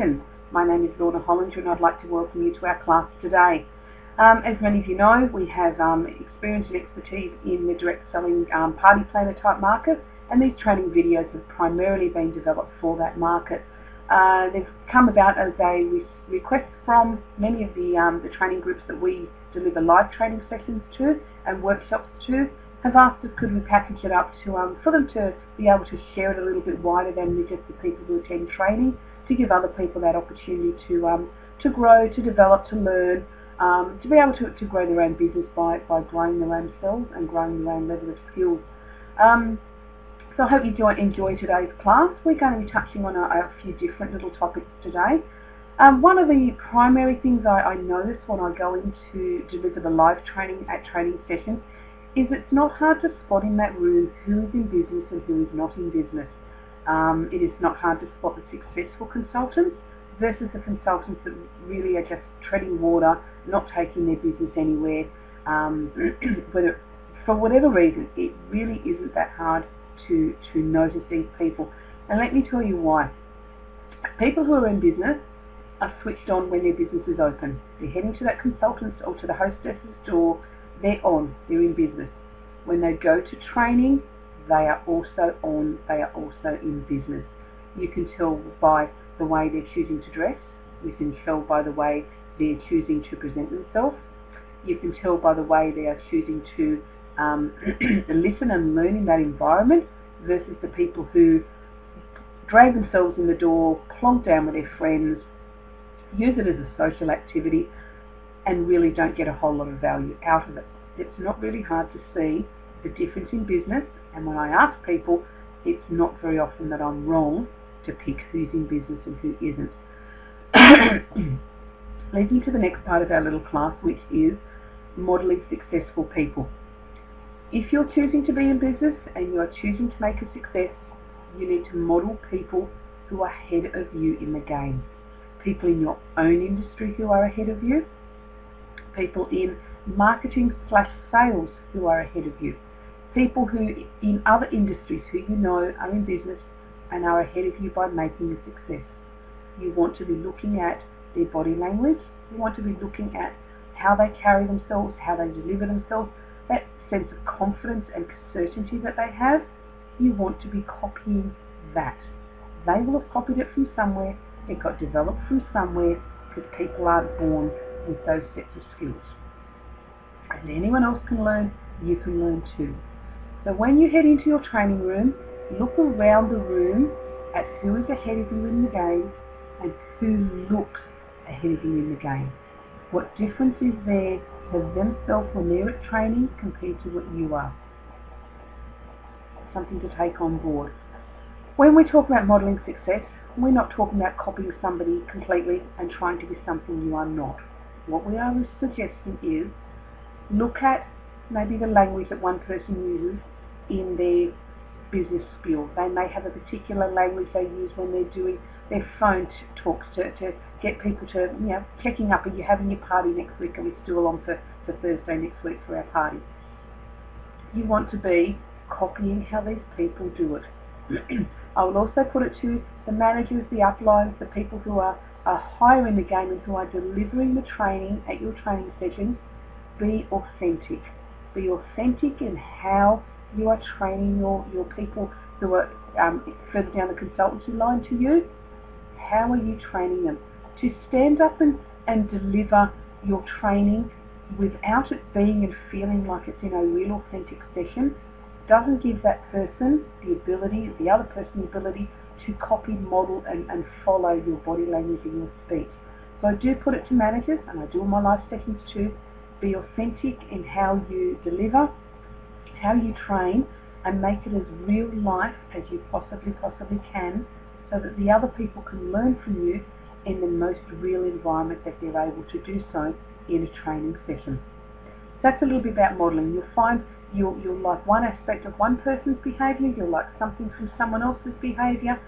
questions. My name is Lorna Hollinger and I'd like to welcome you to our class today. As many of you know, we have experience and expertise in the direct selling party planner type market, and these training videos have primarily been developed for that market. They've come about as a request from many of the training groups that we deliver live training sessions to and workshops to, have asked us could we package it up to for them to be able to share it a little bit wider than just the people who attend training, to give other people that opportunity to grow, to develop, to learn, to be able to grow their own business by growing their own selves and growing their own level of skills. So I hope you enjoy today's class. We're going to be touching on a few different little topics today. One of the primary things I notice when I go in to deliver the live training at training sessions is it's not hard to spot in that room who is in business and who is not in business. It is not hard to spot the successful consultants versus the consultants that really are just treading water, not taking their business anywhere. Whether for whatever reason, it really isn't that hard to notice these people. And let me tell you why. People who are in business are switched on when their business is open. They're heading to that consultant's or to the hostess's door. They're on, they're in business. When they go to training, they are also on, they are also in business. You can tell by the way they're choosing to dress. You can tell by the way they're choosing to present themselves. You can tell by the way they are choosing to listen and learn in that environment versus the people who drag themselves in the door, plonk down with their friends, use it as a social activity, and really don't get a whole lot of value out of it. It's not really hard to see the difference in business, and when I ask people, it's not very often that I'm wrong to pick who's in business and who isn't. Leads me to the next part of our little class, which is modelling successful people. If you're choosing to be in business and you are choosing to make a success, you need to model people who are ahead of you in the game. People in your own industry who are ahead of you, people in marketing/sales who are ahead of you, people who in other industries who you know are in business and are ahead of you by making a success. You want to be looking at their body language, you want to be looking at how they carry themselves, how they deliver themselves, that sense of confidence and certainty that they have. You want to be copying that. They will have copied it from somewhere, it got developed from somewhere, because people aren't born with those sets of skills. And anyone else can learn, you can learn too. So when you head into your training room, look around the room at who is ahead of you in the game and who looks ahead of you in the game. What difference is there to themselves when they're at training compared to what you are? Something to take on board. When we talk about modelling success, we're not talking about copying somebody completely and trying to be something you are not. What we are suggesting is look at maybe the language that one person uses in their business spiel. They may have a particular language they use when they're doing their phone talks to get people to, checking up, are you having your party next week? Are we still along for Thursday next week for our party? You want to be copying how these people do it. I will also put it to the managers, the uplines, the people who are higher in the game and who are delivering the training at your training sessions. Be authentic. Be authentic in how you are training your people who are further down the consultancy line to you. How are you training them? To stand up and deliver your training without it being and feeling like it's in a real authentic session doesn't give that person the ability, the other person the ability to copy, model and follow your body language and your speech. So I do put it to managers, and I do in my live sessions too, be authentic in how you deliver, how you train, and make it as real life as you possibly can, so that the other people can learn from you in the most real environment that they're able to do so in a training session. That's a little bit about modelling. You'll find you'll like one aspect of one person's behaviour, you'll like something from someone else's behaviour.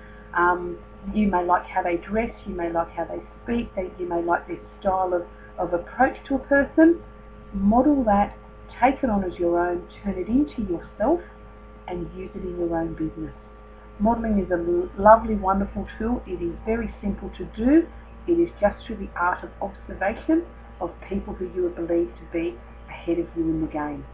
You may like how they dress, you may like how they speak, you may like their style of approach to a person. Model that, take it on as your own, turn it into yourself, and use it in your own business. Modelling is a lovely, wonderful tool. It is very simple to do. It is just through the art of observation of people who you believe to be ahead of you in the game.